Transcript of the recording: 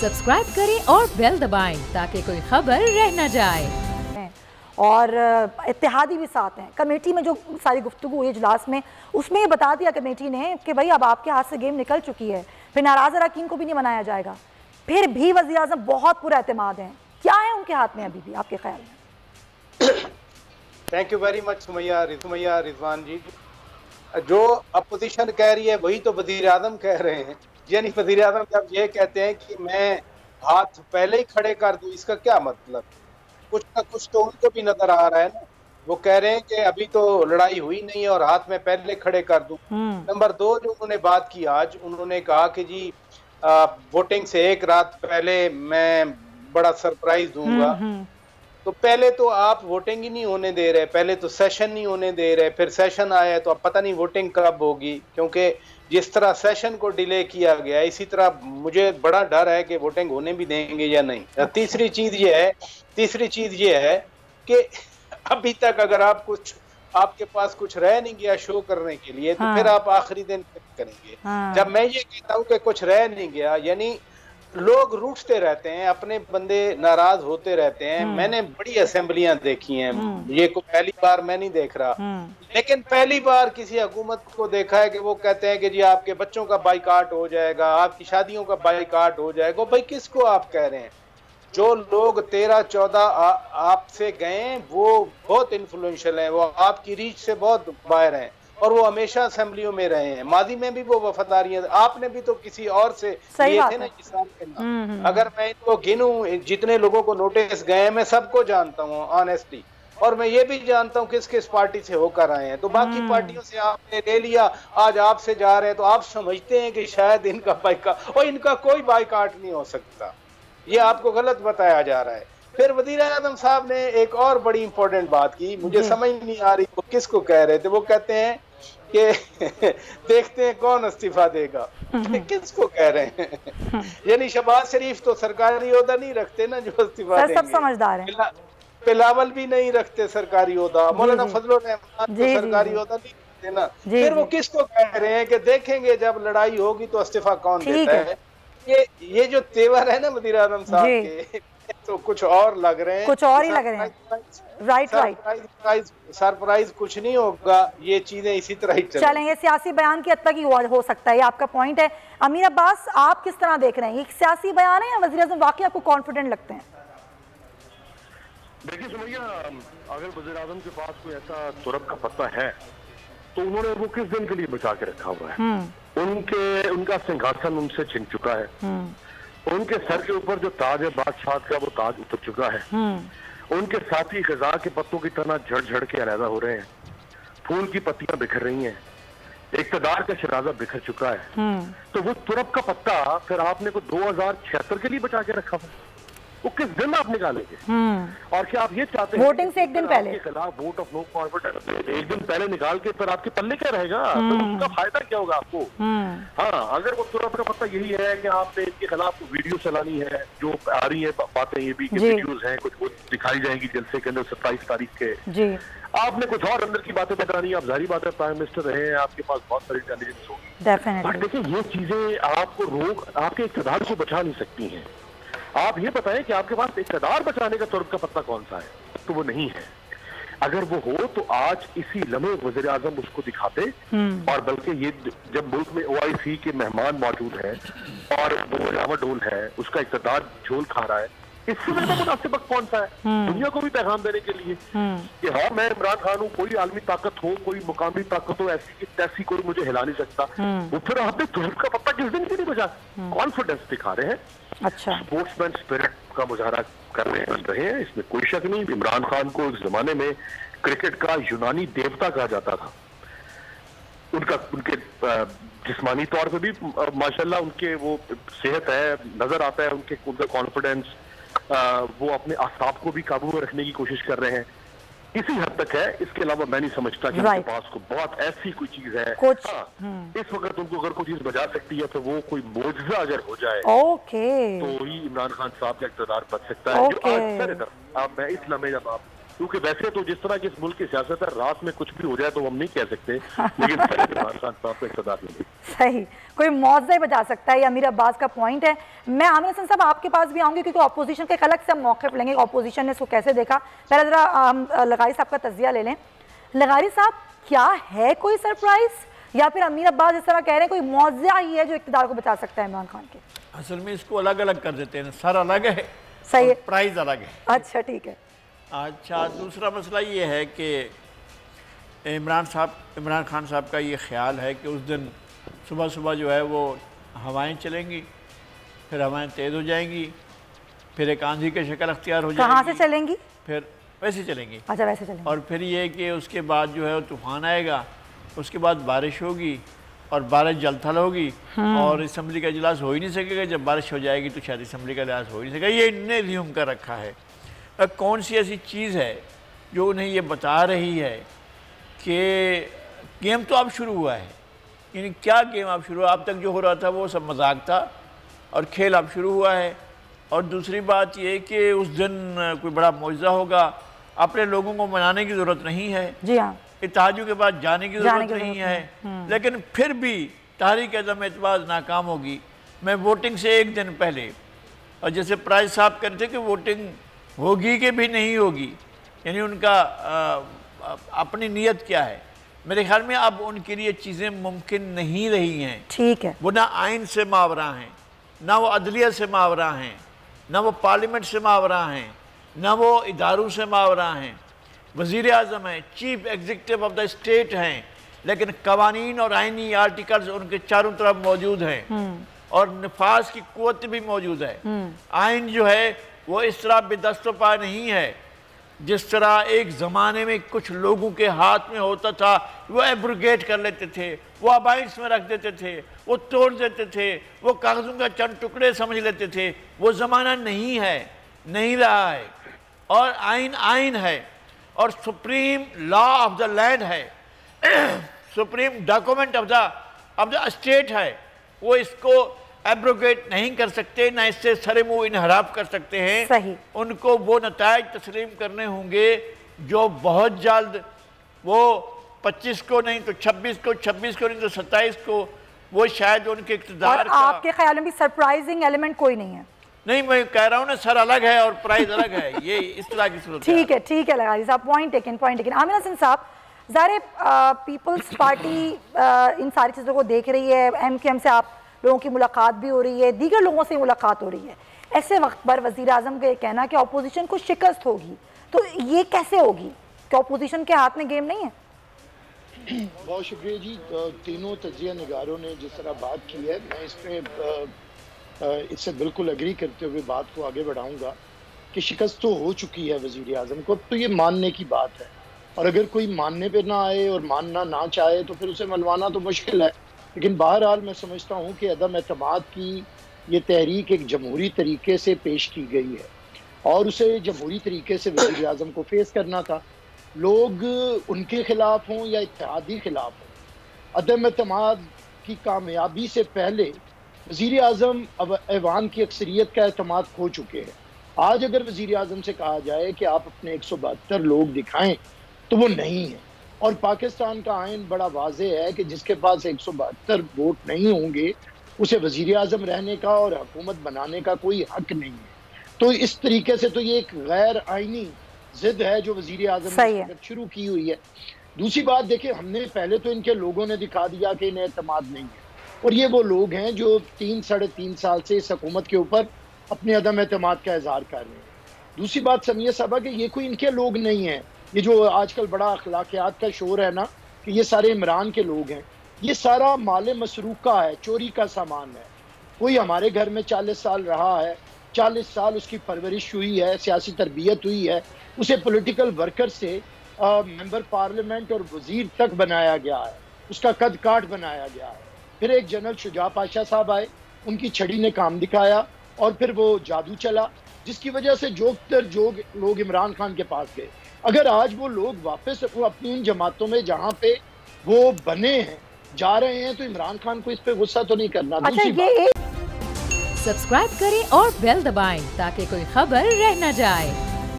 Subscribe करें और bell दबाएं ताकि कोई खबर रह न जाए। और इत्तेहादी भी साथ हैं। कमेटी में जो सारी गुफ्तगू हुई इजलास में, उसमें ये बता दिया कमेटी ने कि भाई अब आपके हाथ से गेम निकल चुकी है, फिर नाराज़ अरकान को भी नहीं मनाया जाएगा। फिर भी वज़ीर आज़म बहुत पूरा एतमाद है, क्या है उनके हाथ में अभी भी आपके ख्याल में? Thank you very much Sumaiya Rizwan ji. जो अपोजिशन कह रही है वही तो वज़ीर आज़म कह रहे हैं। यानी वज़ीर आज़म जब ये कहते हैं कि मैं हाथ पहले ही खड़े कर दूं, इसका क्या मतलब? कुछ ना कुछ तो उनको भी नजर आ रहा है ना। वो कह रहे हैं कि अभी तो लड़ाई हुई नहीं है और हाथ में पहले खड़े कर दूं। नंबर 2 जो उन्होंने बात की आज, उन्होंने कहा कि जी वोटिंग से एक रात पहले मैं बड़ा सरप्राइज दूंगा। तो पहले तो आप वोटिंग ही नहीं होने दे रहे, पहले तो सेशन नहीं होने दे रहे, फिर सेशन आया तो अब पता नहीं वोटिंग कब होगी, क्योंकि जिस तरह सेशन को डिले किया गया इसी तरह मुझे बड़ा डर है कि वोटिंग होने भी देंगे या नहीं। तीसरी चीज ये है कि अभी तक अगर आप आपके पास कुछ रह नहीं गया शो करने के लिए, तो फिर आप आखिरी दिन करेंगे। जब मैं ये कहता हूँ कि कुछ रह नहीं गया, यानी लोग रूठते रहते हैं, अपने बंदे नाराज होते रहते हैं। मैंने बड़ी असेंबलियां देखी हैं, ये को पहली बार मैं नहीं देख रहा, लेकिन पहली बार किसी हुकूमत को देखा है कि वो कहते हैं कि जी आपके बच्चों का बाइकाट हो जाएगा, आपकी शादियों का बाइकाट हो जाएगा। भाई किसको आप कह रहे हैं? जो लोग 13-14 आपसे गए वो बहुत इन्फ्लुएंशियल हैं, वो आपकी रीच से बहुत बाहर हैं और वो हमेशा असेंबलियों में रहे हैं। माजी में भी वो वफादारियां, आपने भी तो किसी और से लिए थे ना किसान के नाम। अगर मैं इनको गिनूं जितने लोगों को नोटिस गए, मैं सबको जानता हूँ ऑनेस्टली, और मैं ये भी जानता हूँ किस किस पार्टी से होकर आए हैं। तो बाकी पार्टियों से आपने ले लिया, आज आपसे जा रहे हैं, तो आप समझते हैं कि शायद इनका बाइकाट, और इनका कोई बाइकाट नहीं हो सकता। ये आपको गलत बताया जा रहा है। फिर वज़ीर आज़म साहब ने एक और बड़ी इंपॉर्टेंट बात की, मुझे समझ नहीं आ रही वो किसको कह रहे थे। वो कहते हैं कि देखते हैं कौन इस्तीफा देगा। किसको कह रहे हैं? यानी शहबाज शरीफ तो सरकारी ओहदा नहीं रखते ना जो इस्तीफा देंगे। सब समझदार हैं। बिलावल भी नहीं रखते सरकारी ओहदा, मौलाना फजलुर रहमान तो सरकारी ओहदा नहीं रखते ना। फिर वो किसको कह रहे हैं कि देखेंगे जब लड़ाई होगी तो इस्तीफा कौन देता है? ये जो तेवर है ना वज़ीर आज़म साहब के, तो कुछ और लग रहे हैं, कुछ और ही लग रहे हैं। राइट। सरप्राइज कुछ नहीं होगा, ये चीजें इसी तरह ही चलेंगे। सियासी बयान की हद तक ही हो सकता है, ये आपका पॉइंट है। अमीर अब्बास, आप किस तरह देख रहे हैं? ये सियासी बयान है या वज़ीर आज़म वाकई आपको कॉन्फिडेंट लगते हैं? देखिए सुमैया, अगर वज़ीर आज़म के पास कोई ऐसा तुरब का पत्ता है तो उन्होंने वो किस दिन के लिए बचा के रखा हुआ है? उनका सिंहासन उनसे छिन चुका है, उनके सर के ऊपर जो ताज है बादशाह का वो ताज उतर चुका है, उनके साथी खजा के पत्तों की तरह झड़ झड़ के अलहदा हो रहे हैं, फूल की पत्तियां बिखर रही हैं, इक़्तिदार का शराजा बिखर चुका है। तो वो तुरब का पत्ता फिर आपने को 2076 के लिए बचा के रखा हुआ, वो किस दिन आप निकालेंगे? और क्या आप ये चाहते हैं वोटिंग से एक दिन पहले के खिलाफ वोट ऑफ नो कॉन्फिडेंस एक दिन पहले निकाल के फिर आपके पल्ले क्या रहेगा? तो उसका फायदा क्या होगा आपको? हाँ, अगर वो तुरंत का पता यही है कि आपने इनके खिलाफ वीडियो चलानी है, जो आ रही है बातें ये भी कि वीडियोज हैं, कुछ वो दिखाई जाएंगी जलसे के अंदर 27 तारीख के, आपने कुछ और अंदर की बातें बतानी, आप जाहिर बात है प्राइम मिनिस्टर रहे हैं, आपके पास बहुत सारी इंटेलिजेंस होगी। देखिए ये चीजें आपको आपके इक़्तिदार को बचा नहीं सकती हैं। आप ये बताएं कि आपके पास इक़्तिदार बचाने का तुर्क का पत्ता कौन सा है? तो वो नहीं है। अगर वो हो तो आज इसी लम्हे वज़ीर आज़म उसको दिखाते, और बल्कि ये जब मुल्क में OIC के मेहमान मौजूद हैं और वो डावाडोल है, उसका इक़्तिदार झोल खा रहा है, इससे ज्यादा मुनासिब कौन सा है दुनिया को भी पैगाम देने के लिए कि हाँ मैं इमरान खान हूँ, कोई आलमी ताकत हो, कोई मुकामी ताकत हो, ऐसी की तैसी कोई मुझे हिला नहीं सकता। वो फिर आपने तुर्क का पत्ता किस दिन के लिए बचा? कॉन्फिडेंस दिखा रहे हैं, अच्छा स्पोर्ट्समैन स्पिरिट का मुजाहरा कर रहे हैं, इसमें कोई शक नहीं। इमरान खान को इस जमाने में क्रिकेट का यूनानी देवता कहा जाता था। उनके जिस्मानी तौर पे भी माशाल्लाह उनके वो सेहत है, नजर आता है उनका कॉन्फिडेंस, वो अपने आसाब को भी काबू में रखने की कोशिश कर रहे हैं। इसी हद तक है, इसके अलावा मैं नहीं समझता कि उनके पास को बहुत ऐसी कोई चीज है। इस वक्त उनको अगर कोई चीज बचा सकती है तो वो कोई मोजज़ा अगर हो जाए तो ही इमरान खान साहब का इक़्तिदार बच सकता है। जो आज अब मैं इस लम्हे जब आप क्योंकि वैसे तो जिस तरह की इस मुल्क की सियासत है, रात में कुछ भी हो जाए तो हम नहीं कह सकते, लेकिन इमरान खान साहब को इक़्तिदार मिले। सही, कोई मौज़ा बजा सकता है, ये अमीर अब्बास का पॉइंट है। मैं आमिर हसन साहब आपके पास भी आऊँगी क्योंकि अपोजिशन के एक अलग से हम मौक़िफ़ लेंगे, अपोजिशन ने इसको कैसे देखा। पहले ज़रा लगारी साहब का तज़किया ले लें। लगारी साहब, क्या है कोई सरप्राइज़ या फिर अमीर अब्बास इस तरह कह रहे हैं कोई मौज़ा ही है जो इक़्तिदार को बचा सकता है इमरान खान के? असल में इसको अलग अलग कर देते हैं, सर अलग है, सही है, प्राइज़ अलग है। अच्छा ठीक है। अच्छा, दूसरा मसला ये है कि इमरान खान साहब का ये ख्याल है कि उस दिन सुबह सुबह जो है वो हवाएं चलेंगी, फिर हवाएं तेज़ हो जाएंगी, फिर एक आंधी की शक्ल अख्तियार हो जाएगी। कहाँ से चलेंगी? फिर वैसे चलेंगी। अच्छा, वैसे चलेंगी। और फिर ये कि उसके बाद जो है वो तूफ़ान आएगा, उसके बाद बारिश होगी और बारिश जलथल होगी और असम्बली का इजलास हो ही नहीं सकेगा। जब बारिश हो जाएगी तो शायद असम्बली का इजलास हो ही नहीं सकेगा। ये इनने ज़्यूम कर रखा है। कौन सी ऐसी चीज़ है जो उन्हें ये बता रही है कि गेम तो अब शुरू हुआ है, यानी क्या गेम अब शुरू हुआ? अब तक जो हो रहा था वो सब मजाक था और खेल अब शुरू हुआ है। और दूसरी बात ये कि उस दिन कोई बड़ा मौजज़ा होगा, अपने लोगों को मनाने की ज़रूरत नहीं है, जी हाँ, इत्तेहादियों के पास जाने की ज़रूरत नहीं है, लेकिन फिर भी तहरीक अदम एतमाद नाकाम होगी। मैं वोटिंग से एक दिन पहले, और जैसे प्राइज साहब कह रहे थे कि वोटिंग होगी कि भी नहीं होगी, यानी उनका अपनी नीयत क्या है, मेरे ख्याल में अब उनके लिए चीज़ें मुमकिन नहीं रही हैं। ठीक है, वो ना आइन से मावरा हैं, ना वो अदलिया से मावरा हैं, ना वो पार्लियामेंट से मावरा हैं, ना वो इदारों से मावरा हैं। वज़ीर आज़म हैं, chief executive of the state हैं, लेकिन कवानीन और आइनी आर्टिकल्स उनके चारों तरफ मौजूद हैं और नफाज की कुव्वत भी मौजूद है। आइन जो है वो इस तरह बेदस्तो पा नहीं है जिस तरह एक ज़माने में कुछ लोगों के हाथ में होता था, वो एब्रोगेट कर लेते थे, वो अबाइंस में रख देते थे, वो तोड़ देते थे, वो कागज़ों का चंद टुकड़े समझ लेते थे। वो ज़माना नहीं है, नहीं रहा है। और आइन आइन है और supreme law of the land है, supreme document of the state है। वो इसको एब्रोगेट नहीं कर सकते, ना इससे सरे मुँह इनहराफ कर सकते हैं। सही। उनको वो नताइज तस्लीम करने होंगे जो बहुत जल्द, वो 25 को नहीं तो 26 को, 26 को नहीं तो 27 को, वो शायद उनके इक़्तिदार और आपके ख्याल में भी सरप्राइजिंग एलिमेंट कोई नहीं है? नहीं, मैं कह रहा हूँ ना, सर अलग है और प्राइस अलग है। ये इस तरह की सूरत है। ठीक है लगारी साहब, पॉइंट टेकन। आमिर हसन साहब, ज़ाहिर पीपल्स पार्टी इन सारी चीज़ों को देख रही है, MQM से आप लोगों की मुलाकात भी हो रही है, दीगर लोगों से मुलाकात हो रही है। ऐसे वक्त पर वज़ीर आज़म का ये कहना कि अपोजिशन को शिकस्त होगी, तो ये कैसे होगी? क्या अपोजिशन के हाथ में गेम नहीं है? बहुत शुक्रिया जी। तीनों तजिया निगारों ने जिस तरह बात की है, मैं इस पर इससे बिल्कुल एग्री करते हुए बात को आगे बढ़ाऊंगा कि शिकस्त तो हो चुकी है वज़ीर आज़म को, तो ये मानने की बात है। और अगर कोई मानने पे ना आए और मानना ना चाहे तो फिर उसे मनवाना तो मुश्किल है। लेकिन बहरहाल मैं समझता हूँ कि अदम एतमाद की ये तहरीक एक जमहूरी तरीके से पेश की गई है और उसे जमहूरी तरीके से वज़ीर आज़म को फेस करना था। लोग उनके खिलाफ हों या इत्तेहादी खिलाफ हों, अदम एतमाद की कामयाबी से पहले वज़ीर आज़म अब ऐवान की अक्सरियत का एतमाद खो चुके हैं। आज अगर वज़ीर आज़म से कहा जाए कि आप अपने 172 लोग दिखाएं तो वो नहीं है। और पाकिस्तान का आइन बड़ा वाज़े है कि जिसके पास 172 वोट नहीं होंगे उसे वज़ीर आज़म रहने का और हुकूमत बनाने का कोई हक नहीं है। तो इस तरीके से तो ये एक गैर आइनी जिद है जो वज़ीर आज़म ने शुरू की हुई है। दूसरी बात देखिए, हमने पहले तो इनके लोगों ने दिखा दिया कि इन्हें एतमाद नहीं है, और ये वो लोग हैं जो 3-3.5 साल से इस हुकूमत के ऊपर अपने अदम एतमाद का इजहार कर रहे हैं। दूसरी बात समीया साहबा कि ये कोई इनके लोग नहीं हैं। ये जो आजकल बड़ा अखलाकियात का शोर है ना कि ये सारे इमरान के लोग हैं, ये सारा माल मसरूका है, चोरी का सामान है। कोई हमारे घर में 40 साल रहा है, 40 साल उसकी परवरिश हुई है, सियासी तरबियत हुई है, उसे पॉलिटिकल वर्कर से मेंबर पार्लियामेंट और वजीर तक बनाया गया है, उसका कद काट बनाया गया है। फिर एक जनरल शुजा पाशा साहब आए, उनकी छड़ी ने काम दिखाया और फिर वो जादू चला, जिसकी वजह से जोग लोग इमरान खान के पास गए। अगर आज वो लोग वापस अपनी उन जमातों में जहाँ पे वो बने हैं जा रहे हैं तो इमरान खान को इस पे गुस्सा तो नहीं करना। सब्सक्राइब करें और बेल दबाएं ताकि कोई खबर रह न जाए।